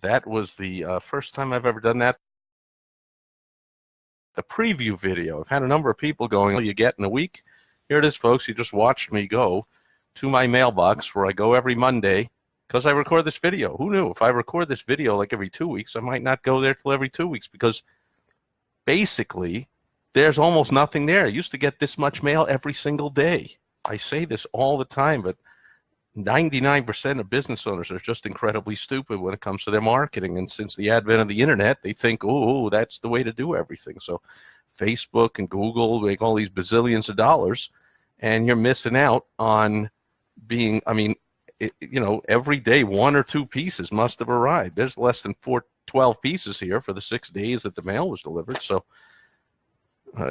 That was the first time I've ever done that. The preview video. I've had a number of people going, "What do you get in a week?" Here it is, folks. You just watched me go to my mailbox where I go every Monday because I record this video. Who knew? If I record this video like every 2 weeks, I might not go there till every 2 weeks because basically there's almost nothing there. I used to get this much mail every single day. I say this all the time, but 99% of business owners are just incredibly stupid when it comes to their marketing. And since the advent of the internet, they think, oh, that's the way to do everything. So Facebook and Google make all these bazillions of dollars, and you're missing out on being, every day 1 or 2 pieces must have arrived. There's less than 12 pieces here for the 6 days that the mail was delivered. So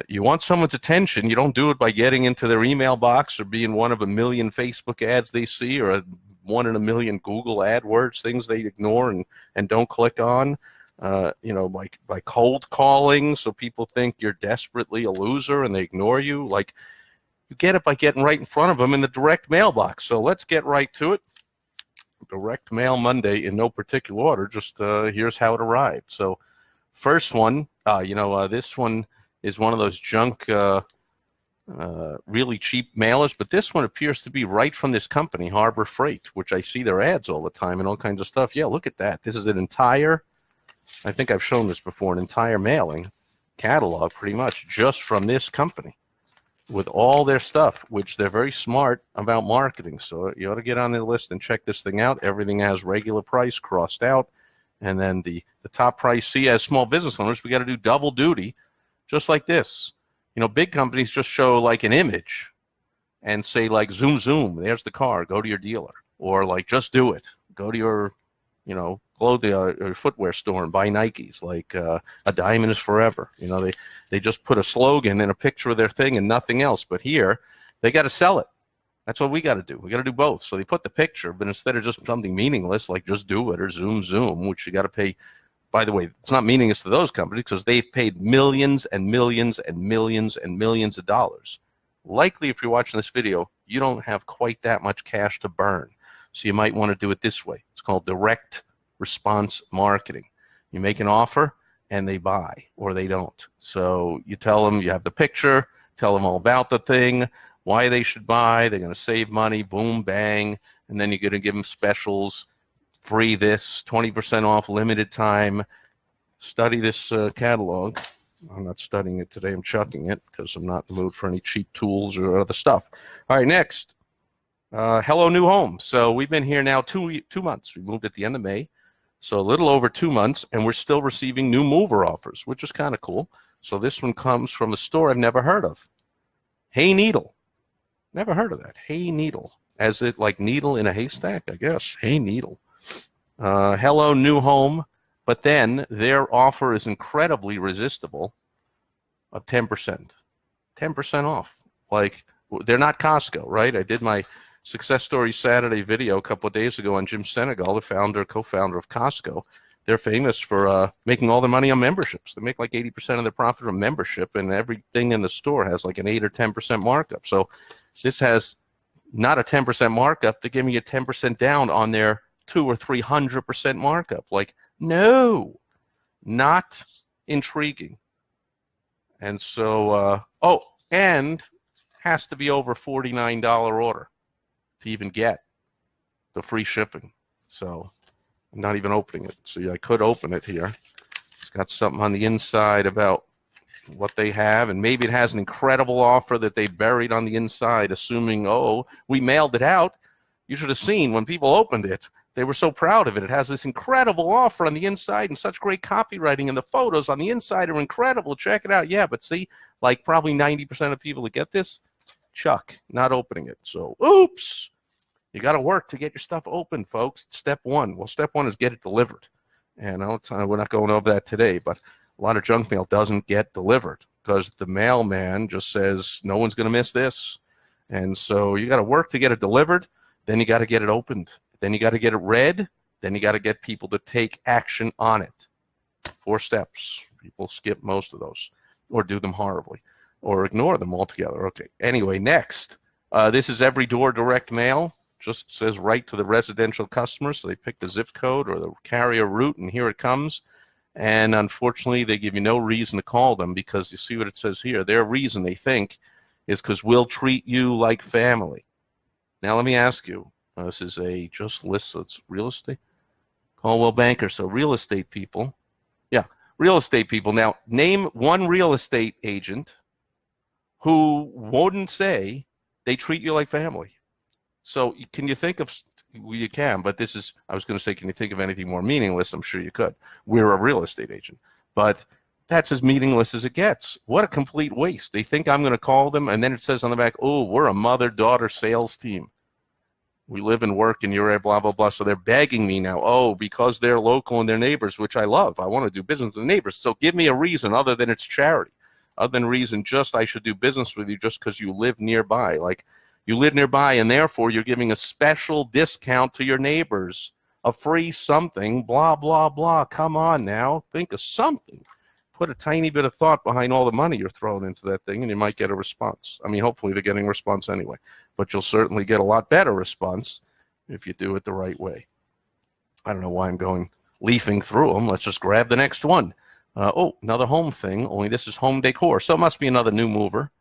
you want someone's attention. You don't do it by getting into their email box or being one of a million Facebook ads they see or 1 in a million Google AdWords things they ignore and don't click on. Like by cold calling, so people think you're desperately a loser and they ignore you. Like, you get it by getting right in front of them in the direct mailbox. So let's get right to it. Direct Mail Monday in no particular order. Just here's how it arrived. So first one, this one is one of those junk, really cheap mailers, but this one appears to be right from this company, Harbor Freight, which I see their ads all the time and all kinds of stuff. Yeah, look at that. This is an entire, I think I've shown this before, an entire mailing catalog pretty much just from this company with all their stuff, which they're very smart about marketing. So you ought to get on their list and check this thing out. Everything has regular price crossed out, and then the top price. See, as small business owners, we got to do double duty. Just like this. Big companies just show like an image and say like, zoom, zoom, there's the car, go to your dealer. Or like, just do it. Go to your, clothing, footwear store and buy Nikes. Like a diamond is forever. They just put a slogan and a picture of their thing and nothing else. But here, they got to sell it. That's what we got to do. We got to do both. So they put the picture, but instead of just something meaningless like just do it or zoom, zoom, which you got to pay. By the way, it's not meaningless to those companies because they've paid millions and millions and millions and millions of dollars. Likely, if you're watching this video, you don't have quite that much cash to burn. So you might want to do it this way. It's called direct response marketing. You make an offer and they buy or they don't. So you tell them, you have the picture, tell them all about the thing, why they should buy, they're going to save money, boom, bang, and then you're going to give them specials. Free this, 20% off, limited time. Study this catalog. I'm not studying it today. I'm chucking it because I'm not in the mood for any cheap tools or other stuff. All right, next. Hello, new home. So we've been here now 2 months. We moved at the end of May. So a little over 2 months, and we're still receiving new mover offers, which is kind of cool. So this one comes from a store I've never heard of. Hey Needle. Never heard of that. Hey Needle. As it like needle in a haystack, I guess. Hey Needle. Hello, new home, but then their offer is incredibly resistible of 10%. 10% off. Like, they're not Costco, right? I did my Success Story Saturday video a couple of days ago on Jim Senegal, the co-founder of Costco. They're famous for making all their money on memberships. They make like 80% of their profit from membership, and everything in the store has like an 8 or 10% markup. So this has not a 10% markup. They're giving you 10% down on their 200 or 300% markup. Like, no, not intriguing. And so, and has to be over $49 order to even get the free shipping. So I'm not even opening it. See, I could open it here. It's got something on the inside about what they have, and maybe it has an incredible offer that they buried on the inside, assuming, oh, we mailed it out. You should have seen when people opened it. They were so proud of it. It has this incredible offer on the inside and such great copywriting, and the photos on the inside are incredible. Check it out. Yeah, but see, like probably 90% of people that get this, chuck, not opening it. So, oops. You got to work to get your stuff open, folks. Step one. Well, step one is get it delivered. And we're not going over that today, but a lot of junk mail doesn't get delivered because the mailman just says, no one's going to miss this. And so you got to work to get it delivered. Then you got to get it opened. Then you got to get it read. Then you got to get people to take action on it. 4 steps. People skip most of those or do them horribly or ignore them altogether. Okay. Anyway, next. This is Every Door Direct Mail. just says right to the residential customer. So they pick the zip code or the carrier route, and here it comes. And unfortunately, they give you no reason to call them, because you see what it says here. Their reason, they think, is because we'll treat you like family. Now, let me ask you. This is a just list, so it's real estate. Coldwell Banker, so real estate people. Yeah, real estate people. Now, name one real estate agent who wouldn't say they treat you like family. So can you think of, well, you can, but this is, I was going to say, can you think of anything more meaningless? I'm sure you could. We're a real estate agent. But that's as meaningless as it gets. What a complete waste. They think I'm going to call them, and then it says on the back, oh, we're a mother-daughter sales team. We live and work in your area, blah, blah, blah. So they're begging me now, oh, because they're local and they're neighbors, which I love. I want to do business with the neighbors. So give me a reason other than it's charity, other than reason just I should do business with you just because you live nearby. Like, you live nearby, and therefore you're giving a special discount to your neighbors, a free something, blah, blah, blah. Come on now. Think of something. Put a tiny bit of thought behind all the money you're throwing into that thing, and you might get a response. I mean, hopefully they're getting a response anyway. But you'll certainly get a lot better response if you do it the right way. I don't know why I'm going leafing through them. Let's just grab the next one. Oh, another home thing, only this is home decor. So it must be another new mover.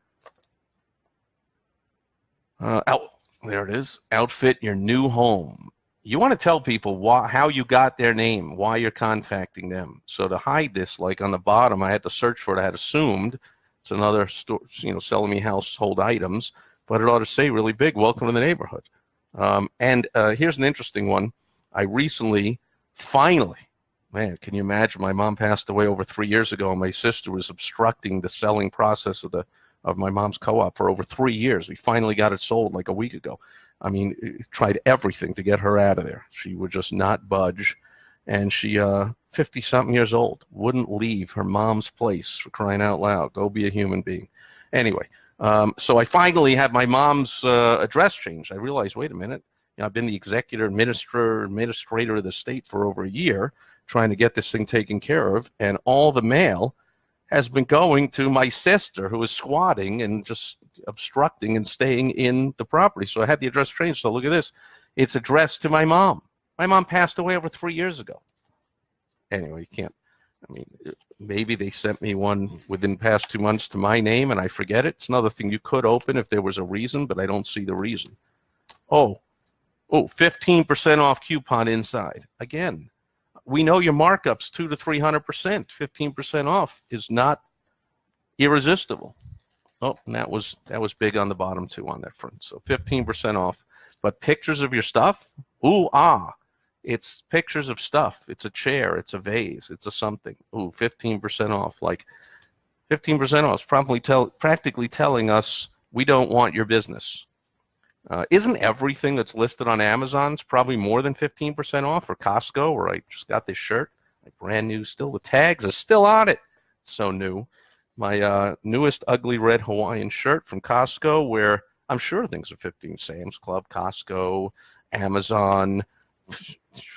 There it is. Outfit your new home. You want to tell people how you got their name, why you're contacting them. So to hide this, like on the bottom, I had to search for it. I had assumed it's another store, selling me household items, but it ought to say really big, welcome to the neighborhood. And here's an interesting one. I recently, finally, man, can you imagine? My mom passed away over 3 years ago, and my sister was obstructing the selling process of my mom's co-op for over 3 years. We finally got it sold like a week ago. I mean, tried everything to get her out of there. She would just not budge. And she, 50-something years old, wouldn't leave her mom's place, for crying out loud. Go be a human being. Anyway, so I finally had my mom's address changed. I realized, wait a minute, I've been the executor, administrator of the state for over a year, trying to get this thing taken care of, and all the mail has been going to my sister, who is squatting and just obstructing and staying in the property. So I had the address changed. So look at this. It's addressed to my mom. My mom passed away over 3 years ago. Anyway, you can't. I mean, maybe they sent me one within the past 2 months to my name and I forget it. It's another thing you could open if there was a reason, but I don't see the reason. Oh, 15% off coupon inside. Again, we know your markups 200 to 300%. 15% off is not irresistible. Oh, and that was big on the bottom too on that front. So 15% off. But pictures of your stuff? Ooh, it's pictures of stuff. It's a chair. It's a vase. It's a something. Ooh, 15% off. Like 15% off is practically telling us we don't want your business. Isn't everything that's listed on Amazon's probably more than 15% off, or Costco, where I just got this shirt, like brand new still. The tags are still on it. It's so new. My newest ugly red Hawaiian shirt from Costco, where I'm sure things are 15. Sam's Club, Costco, Amazon,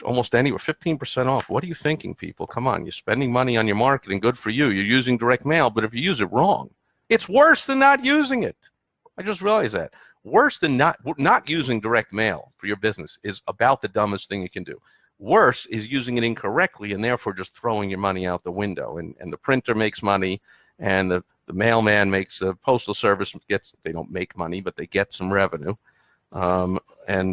almost anywhere, 15% off. What are you thinking, people? Come on, you're spending money on your marketing. Good for you. You're using direct mail, but if you use it wrong, it's worse than not using it. I just realized that. Worse than not using direct mail for your business is about the dumbest thing you can do. Worse is using it incorrectly and therefore just throwing your money out the window. And the printer makes money, and the mailman makes, the postal service they don't make money, but they get some revenue. And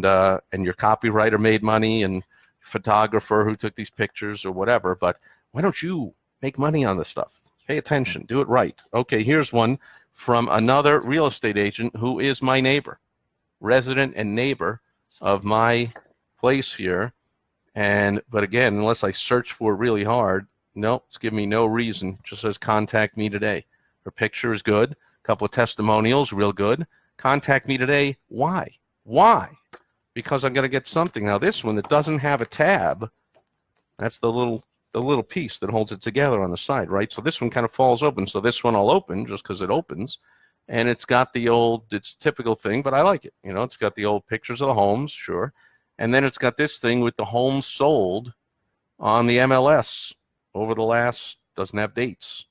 your copywriter made money, and photographer who took these pictures or whatever. But why don't you make money on this stuff? Pay attention. Do it right. Okay, here's one from another real estate agent who is my neighbor, resident and neighbor of my place here. But again, unless I search for it really hard, no, it's giving me no reason. It just says contact me today. Her picture is good. A couple of testimonials, real good. Contact me today. Why? Why? Because I'm going to get something. Now this one that doesn't have a tab, that's the little piece that holds it together on the side, right? So this one kind of falls open. So this one I'll open just because it opens. And it's got it's typical thing, but I like it. It's got the old pictures of the homes, sure. And then it's got this thing with the homes sold on the MLS over the last, doesn't have dates.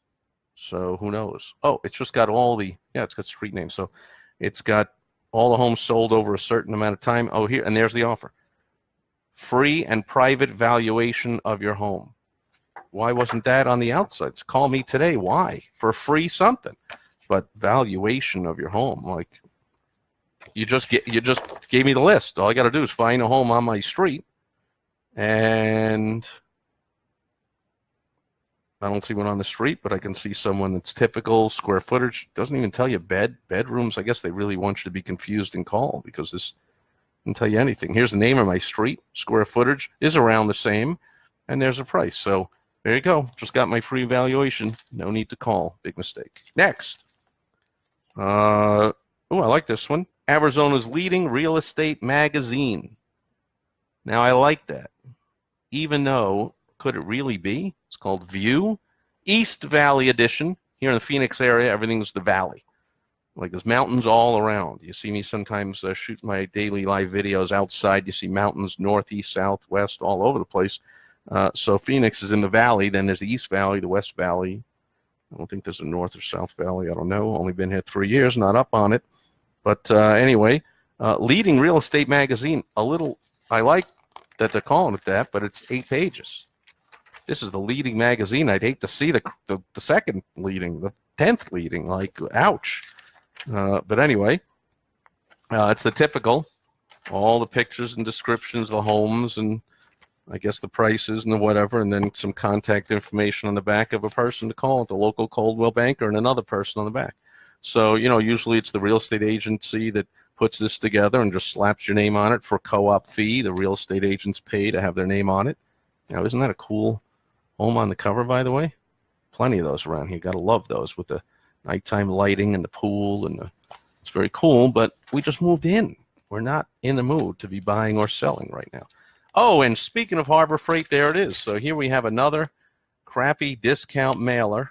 So who knows? Oh, it's just got it's got street names. So it's got All the homes sold over a certain amount of time. Oh, here, and there's the offer. Free and private valuation of your home. Why wasn't that on the outsides? Call me today. Why? For free something. But valuation of your home, like you just gave me the list. All I got to do is find a home on my street, and I don't see one on the street, but I can see someone that's typical square footage. Doesn't even tell you bedrooms. I guess they really want you to be confused and call, because this doesn't tell you anything. Here's the name of my street. Square footage is around the same, and there's a price. So there you go. Just got my free evaluation. No need to call. Big mistake. Next. Oh, I like this one. Arizona's leading real estate magazine. Now, I like that. Even though, could it really be? It's called View. East Valley Edition. Here in the Phoenix area, everything's the valley. Like there's mountains all around. You see me sometimes shoot my daily live videos outside. You see mountains north, east, south, west, all over the place. So Phoenix is in the valley. Then there's the East Valley, the West Valley. I don't think there's a North or South Valley. I don't know. Only been here 3 years, not up on it. But anyway, leading real estate magazine. I like that they're calling it that, but it's 8 pages. This is the leading magazine. I'd hate to see the second leading, the 10th leading. Like, ouch. But anyway, it's the typical. All the pictures and descriptions of the homes and I guess the prices and the whatever, and then some contact information on the back of a person to call at the local Coldwell banker and another person on the back. So, usually it's the real estate agency that puts this together and just slaps your name on it for a co-op fee. The real estate agents pay to have their name on it. Now, isn't that a cool home on the cover, by the way? Plenty of those around here. Got to love those with the nighttime lighting and the pool. It's very cool, but we just moved in. We're not in the mood to be buying or selling right now. Oh, and speaking of Harbor Freight, there it is. So here we have another crappy discount mailer.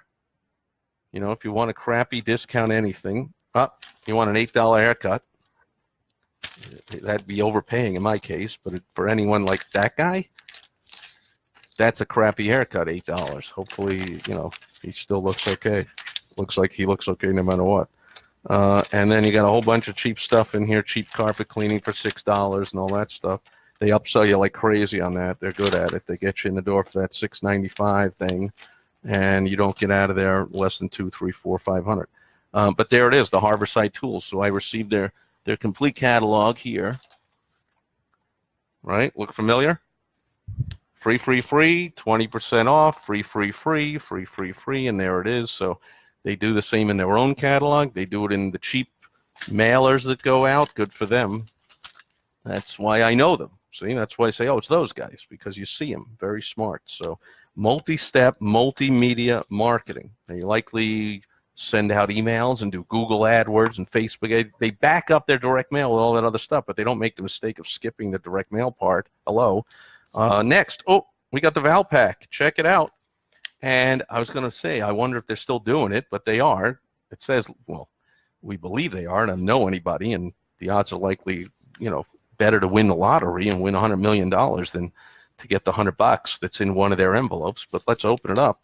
If you want a crappy discount anything, you want an $8 haircut. That'd be overpaying in my case, but for anyone like that guy, that's a crappy haircut, $8. Hopefully, he still looks okay. Looks like he looks okay no matter what. And then you got a whole bunch of cheap stuff in here, cheap carpet cleaning for $6 and all that stuff. They upsell you like crazy on that. They're good at it. They get you in the door for that $6.95 thing, and you don't get out of there less than $200, $300, $400, $500. But there it is, the Harborside Tools. So I received their complete catalog here. Right? Look familiar? Free, 20% off, free, and there it is. So they do the same in their own catalog. They do it in the cheap mailers that go out. Good for them. That's why I know them. See, that's why I say, oh, it's those guys, because you see them. Very smart. So multi-step, multimedia marketing. They likely send out emails and do Google AdWords and Facebook. They back up their direct mail with all that other stuff, but they don't make the mistake of skipping the direct mail part. Hello. Next, we got the Valpak. Check it out. And I was going to say, I wonder if they're still doing it, but they are. It says, well, we believe they are, and I don't know anybody, and the odds are likely, better to win the lottery and win $100 million than to get the $100 that's in one of their envelopes. But let's open it up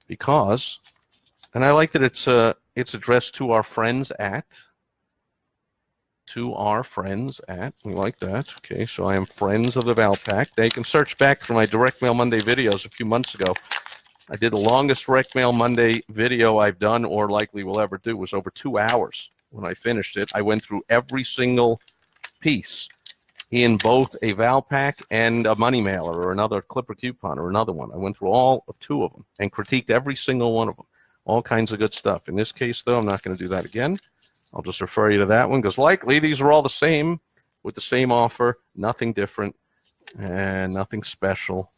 because, and I like that it's addressed to our friends at. We like that. Okay, so I am friends of the Valpak. They can search back through my Direct Mail Monday videos a few months ago. I did the longest Direct Mail Monday video I've done or likely will ever do. It was over 2 hours when I finished it. I went through every single piece in both a Valpak and a money mailer or another Clipper coupon or another one. I went through all of 2 of them and critiqued every single one of them. All kinds of good stuff. In this case, though, I'm not going to do that again. I'll just refer you to that one because likely these are all the same with the same offer, nothing different and nothing special.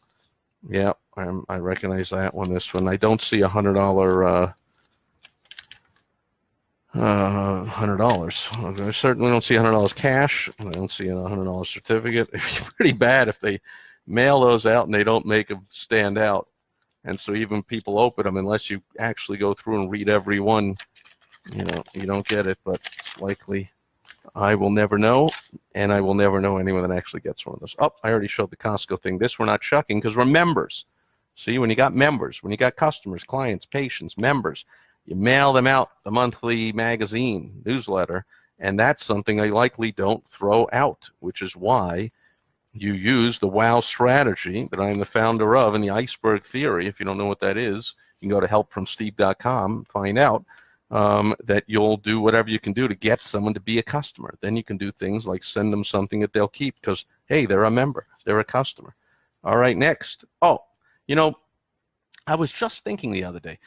Yeah, I recognize that one, this one. I don't see $100 $100. I certainly don't see $100 cash. I don't see a $100 certificate. It'd be pretty bad if they mail those out and they don't make them stand out. And so even people open them, unless you actually go through and read every one, you don't get it. But it's likely I will never know, and I will never know anyone that actually gets one of those. Oh, I already showed the Costco thing. This we're not chucking because we're members. See, when you got members, when you got customers, clients, patients, members, you mail them out the monthly magazine newsletter, And that's something I likely don't throw out, which is why you use the WOW strategy that I'm the founder of, and the iceberg theory. If you don't know what that is, you can go to helpfromsteve.com, find out that you'll do whatever you can do to get someone to be a customer. Then you can do things like send them something that they'll keep because, hey, they're a member, they're a customer. All right, next. Oh, you know, I was just thinking the other day,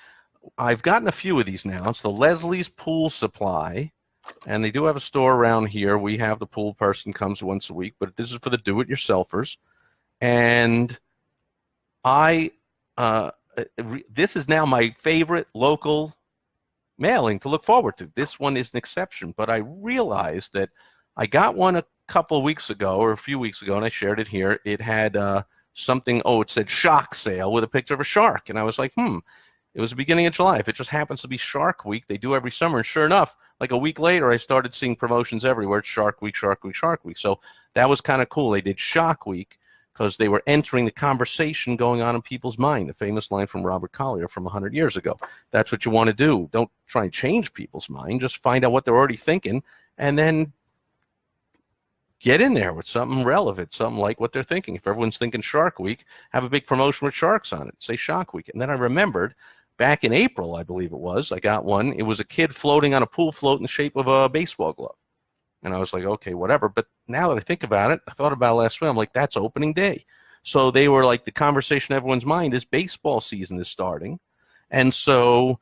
I've gotten a few of these now. It's the Leslie's Pool Supply, and they do have a store around here. We have the pool person comes once a week, but this is for the do-it-yourselfers. And this is now my favorite local mailing to look forward to. This one is an exception, but I realized that I got one a couple of weeks ago or a few weeks ago, and I shared it here. It had something, it said shock sale with a picture of a shark. And I was like, it was the beginning of July. If it just happens to be Shark Week, they do every summer. And sure enough, like a week later, I started seeing promotions everywhere. It's Shark Week, Shark Week, Shark Week. So that was kind of cool. They did Shock Week because they were entering the conversation going on in people's mind, the famous line from Robert Collier from 100 years ago. That's what you want to do. Don't try and change people's mind. Just find out what they're already thinking and then get in there with something relevant, something like what they're thinking. If everyone's thinking Shark Week, have a big promotion with sharks on it. Say Shock Week. And then I remembered back in April, I believe it was, I got one. It was a kid floating on a pool float in the shape of a baseball glove. And I was like, okay, whatever. But now that I think about it, I thought about it last week. I'm like, that's opening day. So they were like, the conversation in everyone's mind is baseball season is starting. And so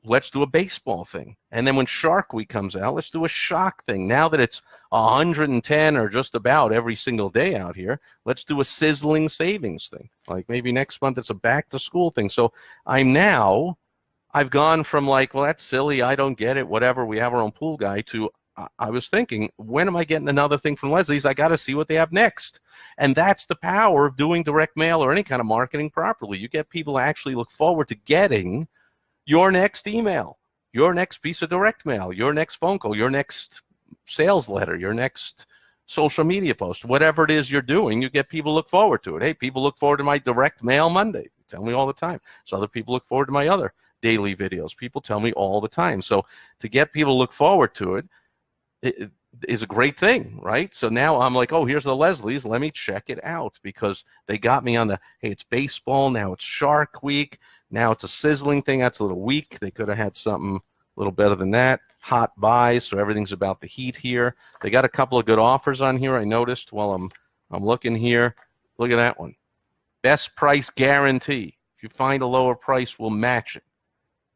let's do a baseball thing. And then when Shark Week comes out, let's do a shock thing. Now that it's 110 or just about every single day out here, let's do a sizzling savings thing. Like maybe next month it's a back to school thing. So I've gone from like, well, that's silly, I don't get it, whatever, we have our own pool guy, to I was thinking, when am I getting another thing from Leslie's? I got to see what they have next. And that's the power of doing direct mail or any kind of marketing properly. You get people to actually look forward to getting your next email, your next piece of direct mail, your next phone call, your next sales letter, your next social media post, whatever it is you're doing, you get people to look forward to it. Hey, people look forward to my direct mail Monday. They tell me all the time. So other people look forward to my other daily videos. People tell me all the time. So to get people to look forward to it is a great thing, right? So now I'm like, oh, here's the Leslie's. Let me check it out because they got me on the, hey, it's baseball. Now it's Shark Week. Now it's a sizzling thing. That's a little weak. They could have had something a little better than that. Hot buys, so everything's about the heat here. They got a couple of good offers on here, I noticed while I'm looking here. Look at that one. Best price guarantee. If you find a lower price, we'll match it.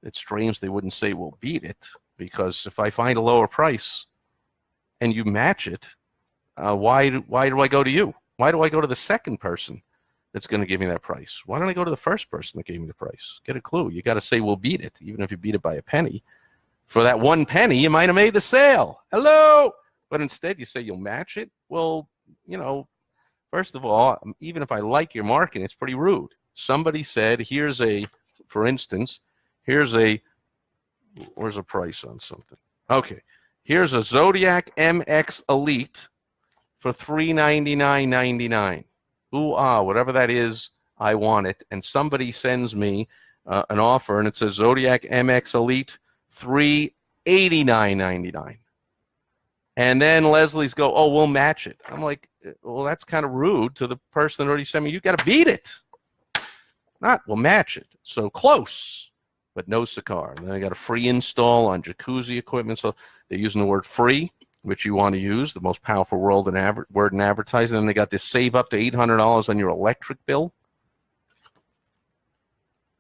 It's strange they wouldn't say we'll beat it, because if I find a lower price and you match it, why do I go to you? Why do I go to the second person that's going to give me that price? Why don't I go to the first person that gave me the price? Get a clue. You got to say we'll beat it, even if you beat it by a penny. For that 1 penny, you might have made the sale. Hello! But instead, you say you'll match it. Well, you know, first of all, even if I like your marketing, it's pretty rude. Somebody said, here's a, for instance, where's a price on something? Okay, here's a Zodiac MX Elite for $399.99. Ooh, whatever that is, I want it. And somebody sends me an offer, and it says Zodiac MX Elite $389.99. And then Leslie's go, oh, we'll match it. I'm like, well, that's kind of rude to the person that already sent me. You got to beat it. Not, we'll match it. So close, but no cigar. And then I got a free install on jacuzzi equipment. So they're using the word free, which you want to use, the most powerful word in advertising. And they got this save up to $800 on your electric bill.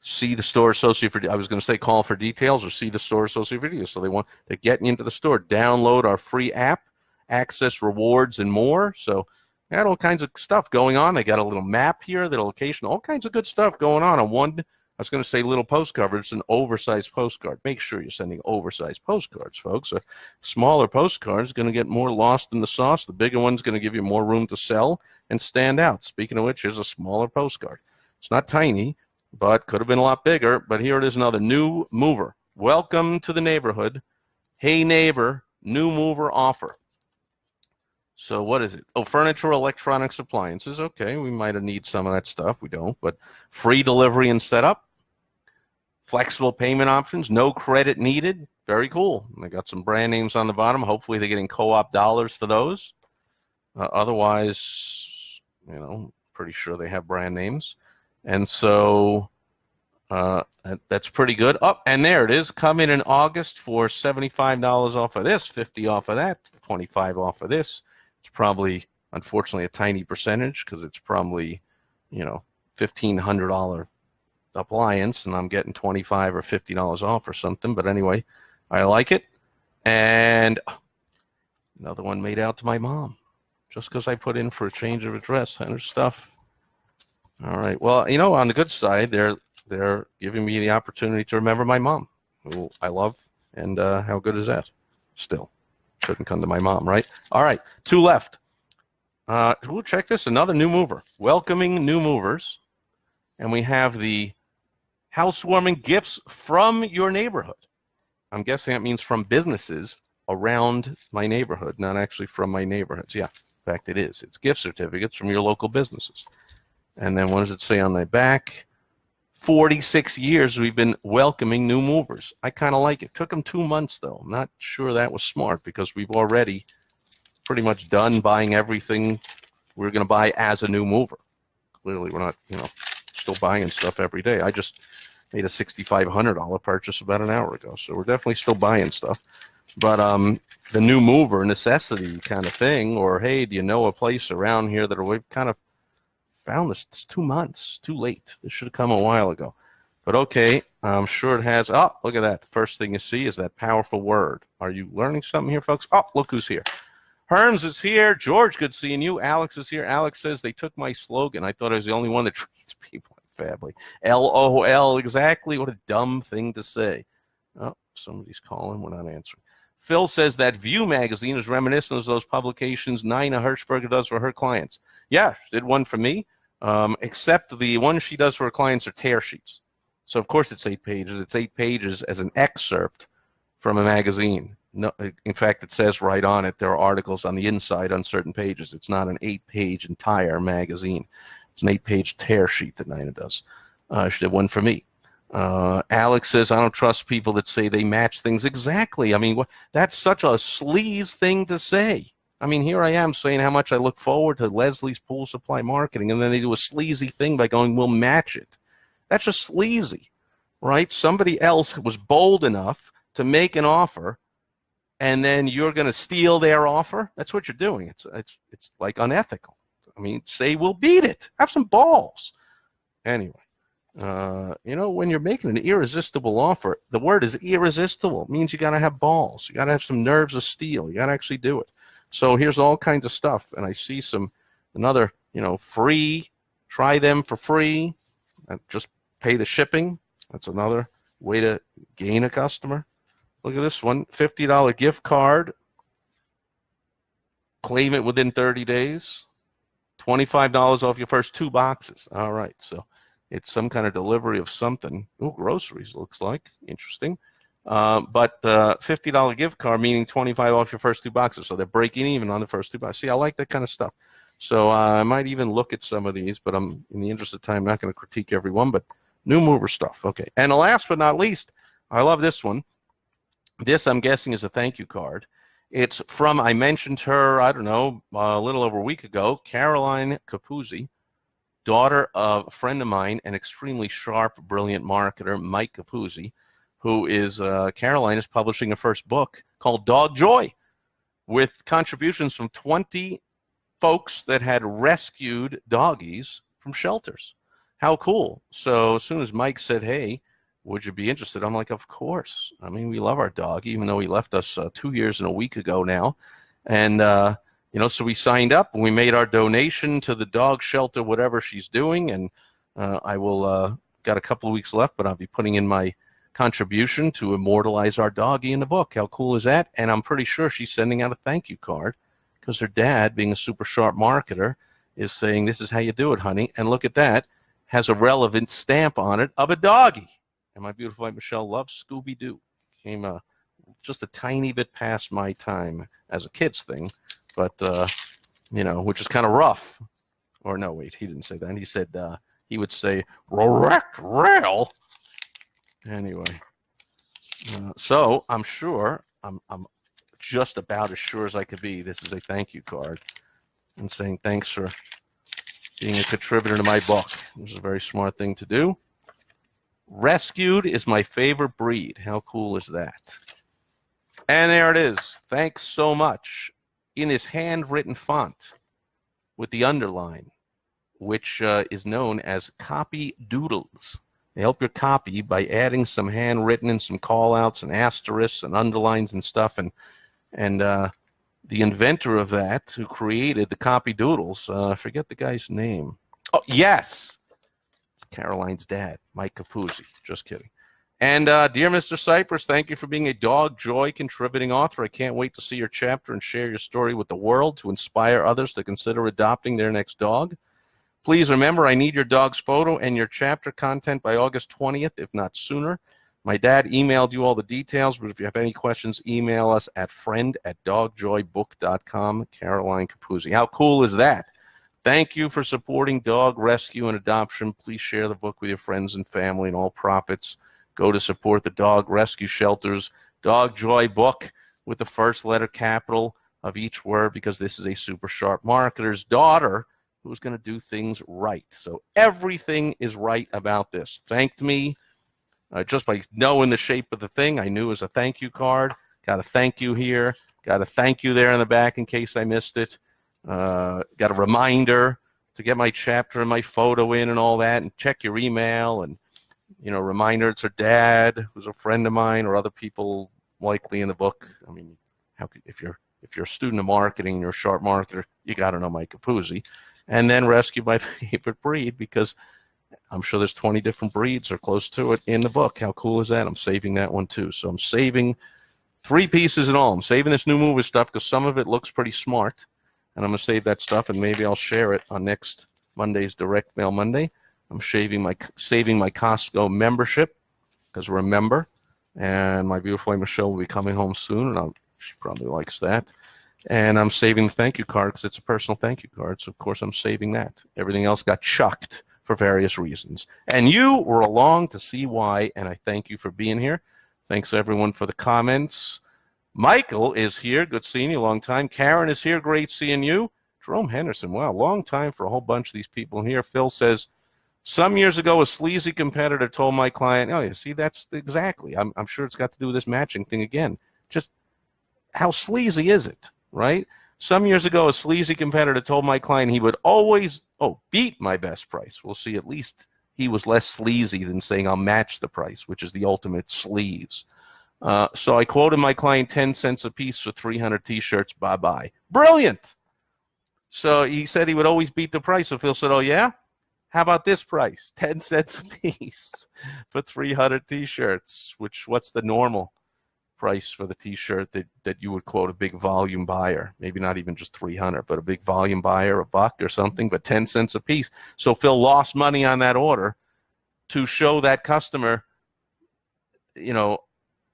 See the store associate for, I was going to say call for details, or see the store associate for details. So they're getting into the store. Download our free app, access rewards and more. So they got all kinds of stuff going on. They got a little map here, the location, all kinds of good stuff going on one, I was going to say little postcard, but it's an oversized postcard. Make sure you're sending oversized postcards, folks. A smaller postcard is going to get more lost in the sauce. The bigger one's going to give you more room to sell and stand out. Speaking of which, here's a smaller postcard. It's not tiny, but could have been a lot bigger. But here it is, another new mover. Welcome to the neighborhood. Hey, neighbor, new mover offer. So what is it? Oh, furniture, electronics, appliances. Okay, we might have need some of that stuff. We don't, but free delivery and setup. Flexible payment options, no credit needed. Very cool. They got some brand names on the bottom. Hopefully they're getting co-op dollars for those. Otherwise, pretty sure they have brand names. And so that's pretty good. Oh, and there it is. Come in August for $75 off of this, $50 off of that, $25 off of this. It's probably, unfortunately, a tiny percentage because it's probably, $1,500 appliance, and I'm getting $25 or $50 off or something. But anyway, I like it. And another one made out to my mom, just because I put in for a change of address and her stuff. All right. Well, on the good side, they're giving me the opportunity to remember my mom, who I love, and how good is that? Still, shouldn't come to my mom, right? All right, 2 left. Check this, another new mover. Welcoming new movers, and we have the housewarming gifts from your neighborhood. I'm guessing that means from businesses around my neighborhood, not actually from my neighborhoods. Yeah, in fact, it is. It's gift certificates from your local businesses. And then what does it say on the back? 46 years we've been welcoming new movers. I kind of like it. Took them 2 months, though. I'm not sure that was smart because we've already pretty much done buying everything we're going to buy as a new mover. Clearly, we're not, still buying stuff every day. I just made a $6,500 purchase about an hour ago, so we're definitely still buying stuff. But the new mover necessity kind of thing, or hey, do you know a place around here that we've kind of found this? It's 2 months too late. This should have come a while ago. But okay, I'm sure it has. Oh, look at that. The first thing you see is that powerful word. Are you learning something here, folks? Oh, look who's here. Herms is here. George, good seeing you. Alex is here. Alex says they took my slogan. I thought I was the only one that treats people like family. LOL, exactly. What a dumb thing to say. Oh, somebody's calling. We're not answering. Phil says that View magazine is reminiscent of those publications Nina Hirschberger does for her clients. Yeah, she did one for me, except the ones she does for her clients are tear sheets. So, of course, it's 8 pages. It's 8 pages as an excerpt from a magazine. No, in fact, it says right on it there are articles on the inside on certain pages. It's not an 8-page entire magazine. It's an 8-page tear sheet that Nina does. She did one for me. Alex says, I don't trust people that say they match things exactly. I mean, that's such a sleaze thing to say. I mean, here I am saying how much I look forward to Leslie's Pool Supply Marketing, and then they do a sleazy thing by going, we'll match it. That's just sleazy, right? Somebody else was bold enough to make an offer, and then you're going to steal their offer? That's what you're doing. It's like unethical. I mean, say we'll beat it. Have some balls. Anyway. When you're making an irresistible offer, the word is irresistible. It means you got to have balls. You got to have some nerves of steel. You got to actually do it. So here's all kinds of stuff, and I see another, free. Try them for free. And just pay the shipping. That's another way to gain a customer. Look at this one, $50 gift card. Claim it within 30 days. $25 off your first 2 boxes. All right, so it's some kind of delivery of something. Oh, groceries, looks like. Interesting. But $50 gift card, meaning $25 off your first 2 boxes. So they're breaking even on the first 2 boxes. See, I like that kind of stuff. So I might even look at some of these, but I'm, in the interest of time, not going to critique every one, but new mover stuff. Okay. And last but not least, I love this one. This, I'm guessing, is a thank you card. It's from, I mentioned her, I don't know, a little over a week ago, Caroline Capuzzi, daughter of a friend of mine, an extremely sharp, brilliant marketer, Mike Capuzzi, who is, Caroline is publishing her first book called Dog Joy, with contributions from 20 folks that had rescued doggies from shelters. How cool. So as soon as Mike said, hey, would you be interested? I'm like, of course. I mean, we love our dog, even though he left us 2 years and a week ago now. And, so we signed up and we made our donation to the dog shelter, whatever she's doing. And I will, got a couple of weeks left, but I'll be putting in my contribution to immortalize our doggie in the book. How cool is that? And I'm pretty sure she's sending out a thank you card because her dad, being a super sharp marketer, is saying, this is how you do it, honey. And look at that. Has a relevant stamp on it of a doggie. And my beautiful wife, Michelle, loves Scooby-Doo. Came just a tiny bit past my time as a kid's thing, but, which is kind of rough. Or no, wait, he didn't say that. He said, he would say, correct rail. Anyway, so I'm sure, I'm just about as sure as I could be, this is a thank you card and saying thanks for being a contributor to my book. Which is a very smart thing to do. Rescued is my favorite breed. How cool is that? And there it is. Thanks so much. In his handwritten font with the underline, which is known as copy doodles. They help your copy by adding some handwritten and some call-outs and asterisks and underlines and stuff. And the inventor of that, who created the copy doodles, I forget the guy's name. Oh, yes. It's Caroline's dad, Mike Capuzzi. Just kidding. And dear Mr. Sipress, thank you for being a Dog Joy contributing author. I can't wait to see your chapter and share your story with the world to inspire others to consider adopting their next dog. Please remember, I need your dog's photo and your chapter content by August 20th, if not sooner. My dad emailed you all the details, but if you have any questions, email us at friend@dogjoybook.com. Caroline Capuzzi. How cool is that? Thank you for supporting dog rescue and adoption. Please share the book with your friends and family, and all profits go to support the dog rescue shelters. Dog Joy book with the first letter capital of each word, because this is a super sharp marketer's daughter who's going to do things right. So everything is right about this. Thanked me just by knowing the shape of the thing. I knew it was a thank you card. Got a thank you here. Got a thank you there in the back in case I missed it. Got a reminder to get my chapter and my photo in and all that, and check your email, and reminder it's her dad, who's a friend of mine, or other people likely in the book. I mean, if you're a student of marketing, you're a sharp marketer, you got to know Mike Capuzzi. And then rescue my favorite breed, because I'm sure there's 20 different breeds or close to it in the book. How cool is that? I'm saving that one too. So I'm saving 3 pieces in all. I'm saving this new movie stuff because some of it looks pretty smart, and I'm going to save that stuff, and maybe I'll share it on next Monday's Direct Mail Monday. I'm saving my Costco membership, because we're a member, and my beautiful wife Michelle will be coming home soon, and she probably likes that. And I'm saving the thank you card because it's a personal thank you card, so of course I'm saving that. Everything else got chucked for various reasons. And you were along to see why, and I thank you for being here. Thanks everyone for the comments. Michael is here. Good seeing you. Long time. Karen is here. Great seeing you. Jerome Henderson. Wow, long time for a whole bunch of these people here. Phil says, some years ago, a sleazy competitor told my client, oh, you see, that's exactly. I'm sure it's got to do with this matching thing again. Just how sleazy is it, right? Some years ago, a sleazy competitor told my client he would always, beat my best price. We'll see, at least he was less sleazy than saying I'll match the price, which is the ultimate sleaze. So I quoted my client 10 cents a piece for 300 T-shirts. Bye-bye. Brilliant. So he said he would always beat the price. So Phil said, oh, yeah? How about this price? 10 cents a piece for 300 T-shirts, what's the normal price for the T-shirt that you would quote a big volume buyer? Maybe not even just 300, but a big volume buyer, $1 or something, but 10 cents a piece. So Phil lost money on that order to show that customer, I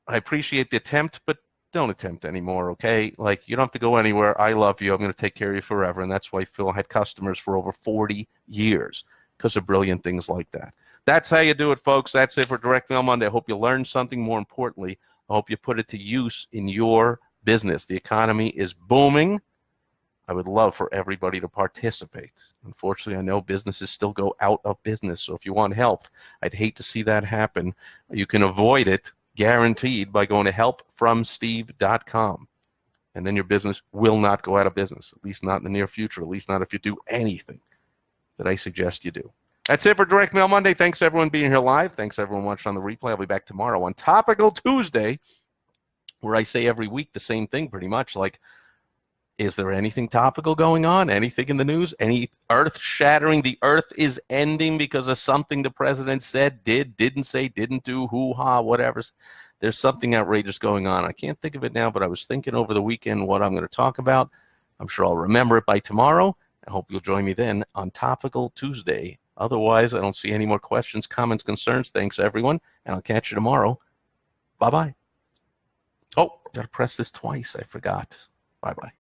appreciate the attempt, but don't attempt anymore, okay? Like, you don't have to go anywhere. I love you. I'm going to take care of you forever. And that's why Phil had customers for over 40 years because of brilliant things like that. That's how you do it, folks. That's it for Direct Mail Monday. I hope you learned something. More importantly, I hope you put it to use in your business. The economy is booming. I would love for everybody to participate. Unfortunately, I know businesses still go out of business. So if you want help, I'd hate to see that happen. You can avoid it, guaranteed, by going to helpfromsteve.com. And then your business will not go out of business, at least not in the near future, at least not if you do anything that I suggest you do. That's it for Direct Mail Monday. Thanks, everyone, being here live. Thanks, everyone, watching on the replay. I'll be back tomorrow on Topical Tuesday, where I say every week the same thing pretty much, like, is there anything topical going on? Anything in the news? Any earth-shattering? The earth is ending because of something the president said, didn't say, didn't do, hoo-ha, whatever. There's something outrageous going on. I can't think of it now, but I was thinking over the weekend what I'm going to talk about. I'm sure I'll remember it by tomorrow. I hope you'll join me then on Topical Tuesday. Otherwise, I don't see any more questions, comments, concerns. Thanks, everyone, and I'll catch you tomorrow. Bye-bye. Oh, got to press this twice. I forgot. Bye-bye.